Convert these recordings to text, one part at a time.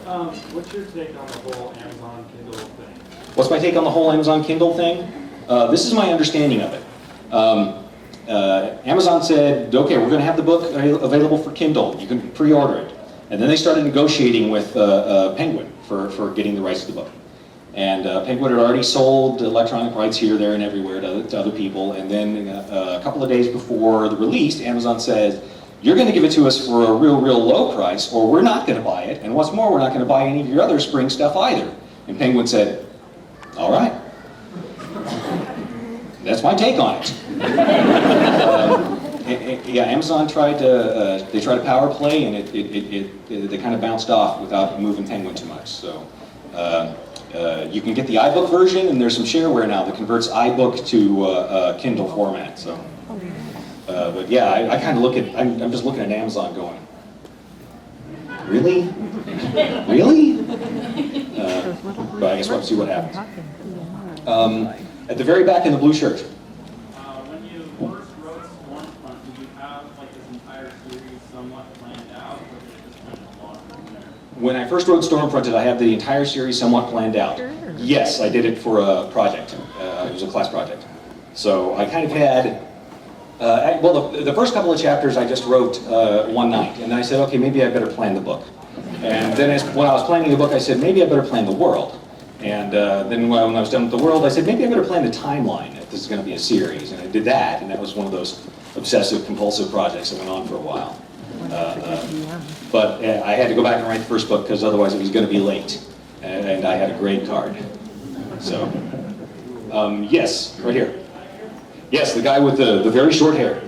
What's your take on the whole Amazon Kindle thing? What's my take on the whole Amazon Kindle thing? This is my understanding of it. Amazon said, okay, we're going to have the book available for Kindle. You can pre-order it. And then they started negotiating with Penguin for getting the rights to the book. And Penguin had already sold electronic rights here, there, and everywhere to other people. And then a couple of days before the release, Amazon said, you're going to give it to us for a real low price, or we're not going to buy it. And what's more, we're not going to buy any of your other spring stuff either. And Penguin said, all right. That's my take on it. Yeah, Amazon tried to power play, and they kind of bounced off without moving Penguin too much. So you can get the iBook version, and there's some shareware now that converts iBook to Kindle format. So, but yeah, I kind of look at I'm just looking at Amazon going, really, really? But I guess we'll have to see what happens. At the very back in the blue shirt. When you first wrote Stormfront, did you have like this entire series somewhat planned out, or did it just kind of launch from there? When I first wrote Stormfront, did I have the entire series somewhat planned out? Yes, I did it for a project. It was a class project. So I kind of had, well, the first couple of chapters I just wrote one night, and then I said, okay, maybe I better plan the book. And then when I was planning the book, I said, maybe I better plan the world. And then when I was done with the world, I said, maybe I better plan the timeline if this is going to be a series. And I did that, and that was one of those obsessive, compulsive projects that went on for a while. But I had to go back and write the first book because otherwise it was going to be late. And I had a grade card. So, yes, right here. Yes, the guy with the very short hair.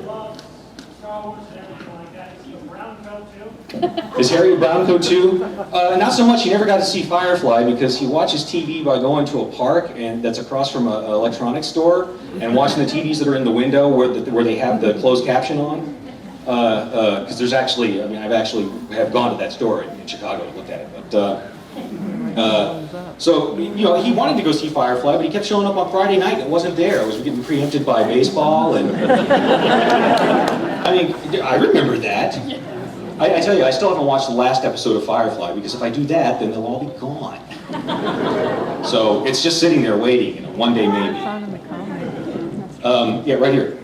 Is Harry a brown coat too? Not so much. He never got to see Firefly because he watches TV by going to a park and that's across from an electronics store and watching the TVs that are in the window where they have the closed caption on. Because there's actually, I mean, have gone to that store in Chicago and looked at it. But so you know, he wanted to go see Firefly, but he kept showing up on Friday night and it wasn't there. It was getting preempted by baseball and. I mean, I remember that. I tell you, I still haven't watched the last episode of Firefly because if I do that, then they'll all be gone. So it's just sitting there waiting, you know, one day maybe. Yeah, right here.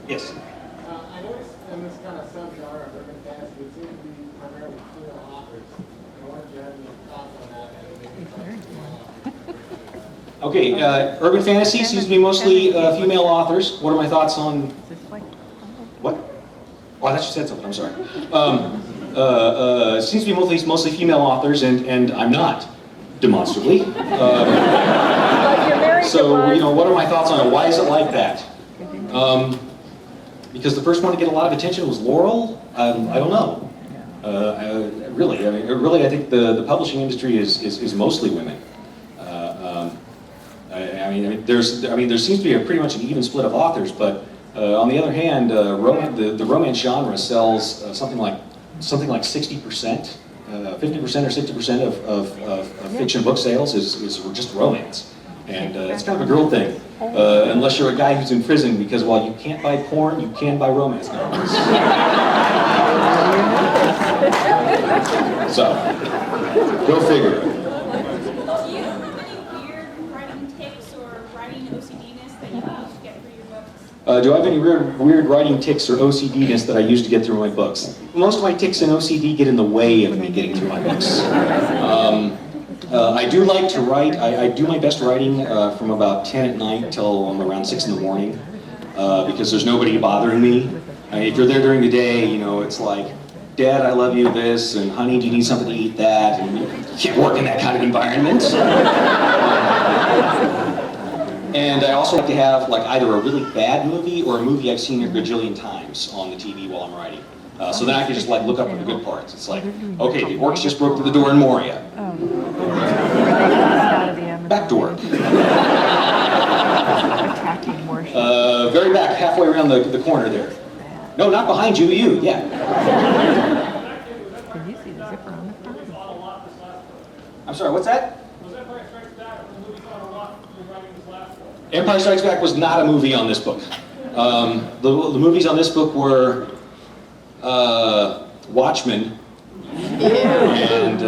Yes. I noticed in this kind of subgenre of urban fantasy, it seems to be primarily female authors. I wanted you to have any thoughts on that. Okay, urban fantasy seems to be mostly female authors. What are my thoughts on what? Oh, I thought you said something, I'm sorry. Seems to be mostly female authors, and I'm not, demonstrably. So, you know, what are my thoughts on it? Why is it like that? Because the first one to get a lot of attention was Laurel? I don't know. Really, I think the publishing industry is mostly women. There seems to be there seems to be pretty much an even split of authors, but on the other hand, the romance genre sells something like 60%, 50% or 60% of fiction book sales is just romance, and it's kind of a girl thing, unless you're a guy who's in prison because while you can't buy porn, you can buy romance novels. So, go figure. Do I have any weird writing tics or OCD-ness that I use to get through my books? Most of my tics and OCD get in the way of me getting through my books. I do like to write. I do my best writing from about 10 at night till around 6 in the morning because there's nobody bothering me. If you're there during the day, you know, it's like, Dad, I love you this, and honey, do you need something to eat that? And you can't work in that kind of environment. And I also like to have like either a really bad movie or a movie I've seen a gajillion times on the TV while I'm writing. So then I can just like look up for the good parts. It's like, okay, the orcs just broke through the door in Moria. Back door. Very back, halfway around the corner there. No, not behind you, yeah. I'm sorry, what's that? Empire Strikes Back was not a movie on this book. The movies on this book were Watchmen And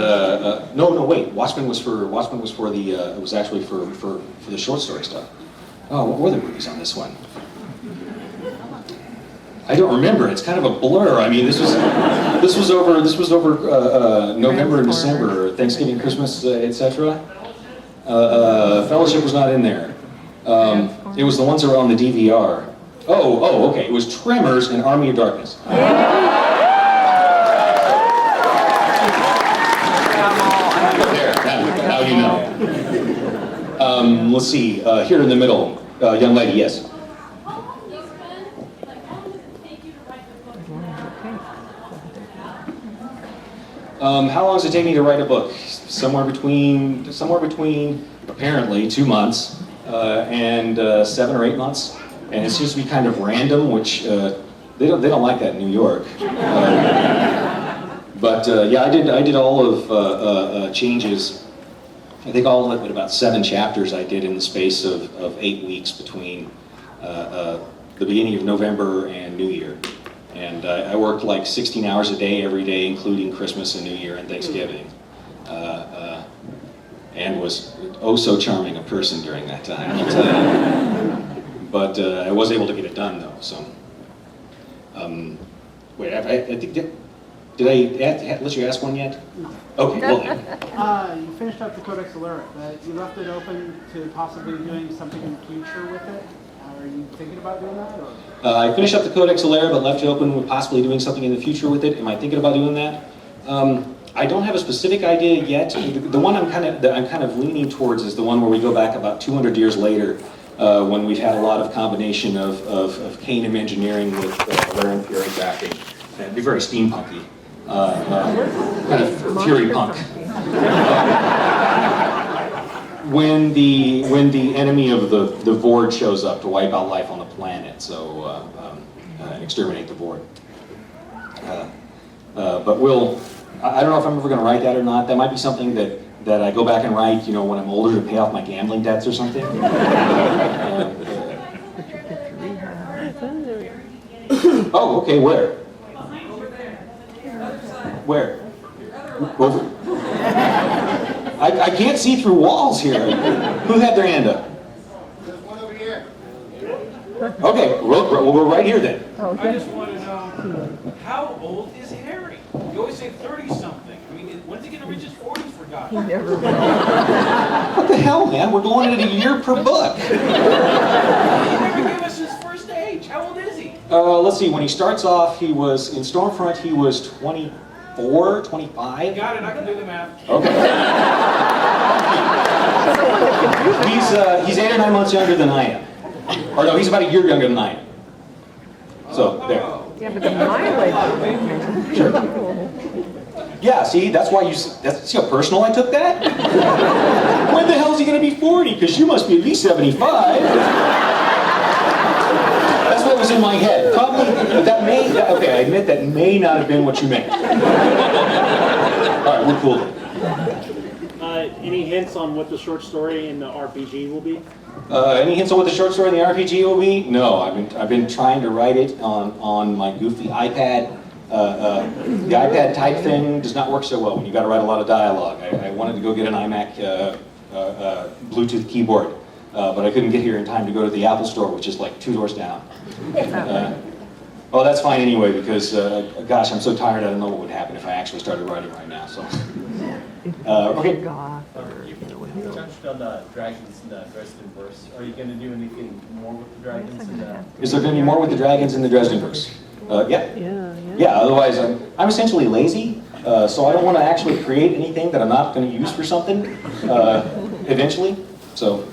no, wait. Watchmen was for the. It was actually for the short story stuff. Oh, what were the movies on this one? I don't remember. It's kind of a blur. I mean, this was over November and December, Thanksgiving, Christmas, etc. Fellowship was not in there. It was the ones that were on the DVR. Oh, okay. It was Tremors and Army of Darkness. Now you know. Let's see. Here in the middle, young lady. Yes. How long does it take me to write a book? Somewhere between apparently 2 months and 7 or 8 months, and it seems to be kind of random, which they don't like that in New York. But yeah, I did all of changes. I think all of it, about 7 chapters I did in the space of 8 weeks between the beginning of November and New Year. And I worked like 16 hours a day every day, including Christmas and New Year and Thanksgiving. And was oh so charming a person during that time, I'll tell you. But I was able to get it done though, so. Wait, I think, did I let you ask one yet? Okay, well. You finished up the Codex Alert, but you left it open to possibly doing something in the future with it? Are you thinking about doing that? Or? I finished up the Codex Alert, but left it open with possibly doing something in the future with it. Am I thinking about doing that? I don't have a specific idea yet. The one I'm kind of leaning towards is the one where we go back about 200 years later, when we've had a lot of combination of Kanem engineering with Larry Fury backing. It'd be very steampunky, kind of Fury punk. When the enemy of the Vord shows up to wipe out life on the planet, so and exterminate the Vord. But I don't know if I'm ever going to write that or not. That might be something that I go back and write, you know, when I'm older to pay off my gambling debts or something. Oh, okay, where? Where? Over. I can't see through walls here. Who had their hand up? There's one over here. Okay, we'll go right here then. I just want to know, how old is Harry? You always say 30-something. I mean, when's he going to reach his 40s, for God's sake? What the hell, man? We're going at a year per book. He never gave us his first age. How old is he? Let's see, when he starts off, in Stormfront, he was 24, 25. Got it, I can do the math. Okay. He's 8 or 9 months younger than I am. Or no, he's about a year younger than I am. So, there. Yeah, but the mileage. Sure. Yeah, see, that's why see how personal I took that? When the hell is he going to be 40? Because you must be at least 75. That's what was in my head. Probably, okay, I admit that may not have been what you meant. All right, we're cool then. Any hints on what the short story in the RPG will be? Any hints on what the short story in the RPG will be? No, I've been trying to write it on my goofy iPad. The iPad type thing does not work so well when you got to write a lot of dialogue. I wanted to go get an iMac Bluetooth keyboard, but I couldn't get here in time to go to the Apple store, which is like 2 doors down. Well, that's fine anyway, because gosh, I'm so tired. I don't know what would happen if I actually started writing right now. So, okay. You touched on the dragons in the Dresden verse. Are you going to do anything more with the dragons in the... Is there going to be more with the dragons in the Dresden verse? Yeah. Yeah, otherwise I'm essentially lazy, so I don't want to actually create anything that I'm not going to use for something eventually. So